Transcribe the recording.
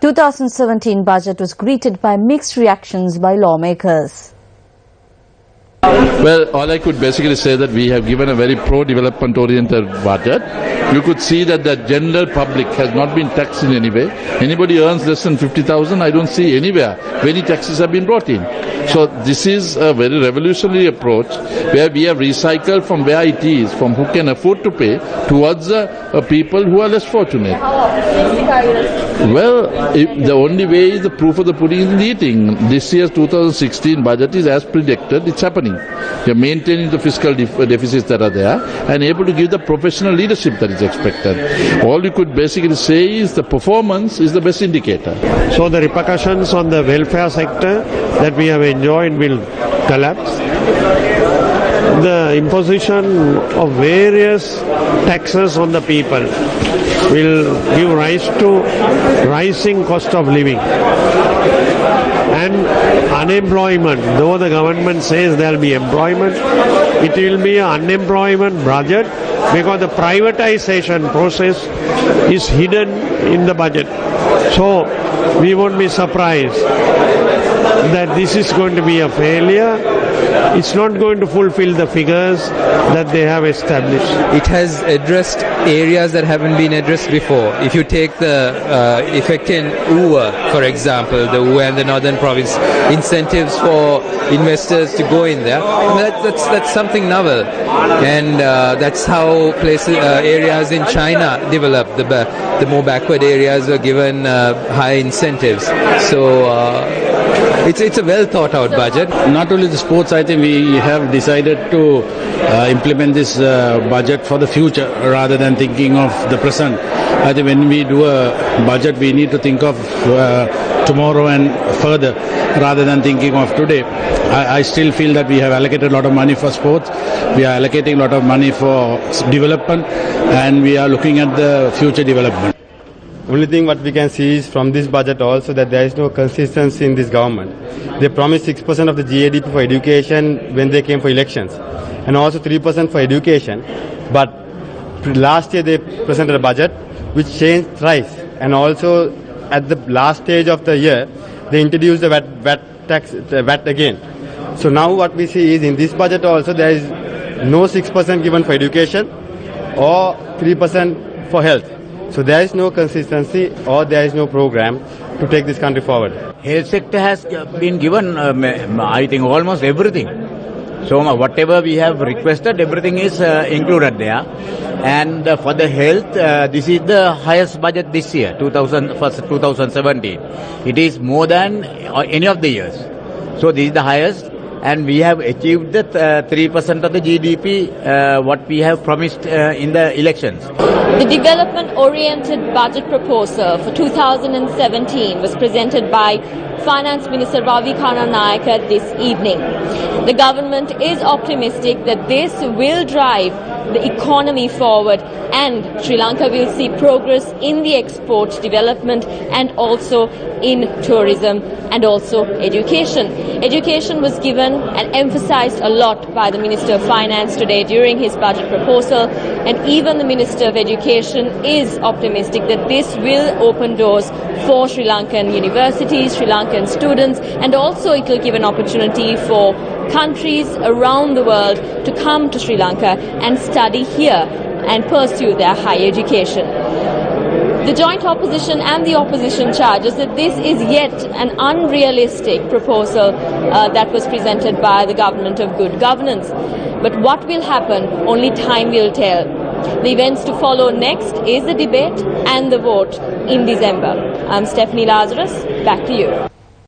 2017 budget was greeted by mixed reactions by lawmakers. Well, all I could basically say that we have given a very pro-development oriented budget. You could see that the general public has not been taxed in any way. Anybody earns less than 50,000, I don't see anywhere where any taxes have been brought in. So this is a very revolutionary approach where we have recycled from where it is, from who can afford to pay, towards people who are less fortunate. Well, the only way is the proof of the pudding is in the eating. This year's 2016 budget is as predicted, it's happening. We are maintaining the fiscal deficits that are there and able to give the professional leadership that is expected. All you could basically say is the performance is the best indicator. So the repercussions on the welfare sector that we have enjoyed will collapse. The imposition of various taxes on the people will give rise to rising cost of living. And unemployment, though the government says there will be employment, it will be an unemployment budget because the privatization process is hidden in the budget. So we won't be surprised that this is going to be a failure. It's not going to fulfill the figures that they have established. It has addressed areas that haven't been addressed before. If you take the effect in UWA, for example, the UWA and the Northern Province, incentives for investors to go in there, that's something novel. And that's how areas in China developed. The more backward areas were given high incentives. So it's a well thought out budget. Not only the sports, I think we have decided to implement this budget for the future rather than thinking of the present. I think when we do a budget, we need to think of tomorrow and further rather than thinking of today. I still feel that we have allocated a lot of money for sports, we are allocating a lot of money for development, and we are looking at the future development. Only thing what we can see is from this budget also that there is no consistency in this government. They promised 6% of the GDP for education when they came for elections, and also 3% for education. But last year they presented a budget which changed thrice, and also at the last stage of the year they introduced the VAT again. So now what we see is in this budget also there is no 6% given for education or 3% for health. So there is no consistency or there is no program to take this country forward. Health sector has been given, I think, almost everything. So whatever we have requested, everything is included there. And for the health, this is the highest budget this year, 2017. It is more than any of the years. So this is the highest. And we have achieved the 3% of the GDP, what we have promised in the elections. The development-oriented budget proposal for 2017 was presented by Finance Minister Ravi Karnanayaka this evening. The government is optimistic that this will drive the economy forward and Sri Lanka will see progress in the export development and also in tourism and also education. Education was given and emphasized a lot by the Minister of Finance today during his budget proposal, and even the Minister of Education is optimistic that this will open doors for Sri Lankan universities, Sri Lankan students, and also it will give an opportunity for countries around the world to come to Sri Lanka and study here and pursue their higher education. The joint opposition and the opposition charges that this is yet an unrealistic proposal that was presented by the government of good governance. But what will happen, only time will tell. The events to follow next is the debate and the vote in December. I'm Stephanie Lazarus. Back to you.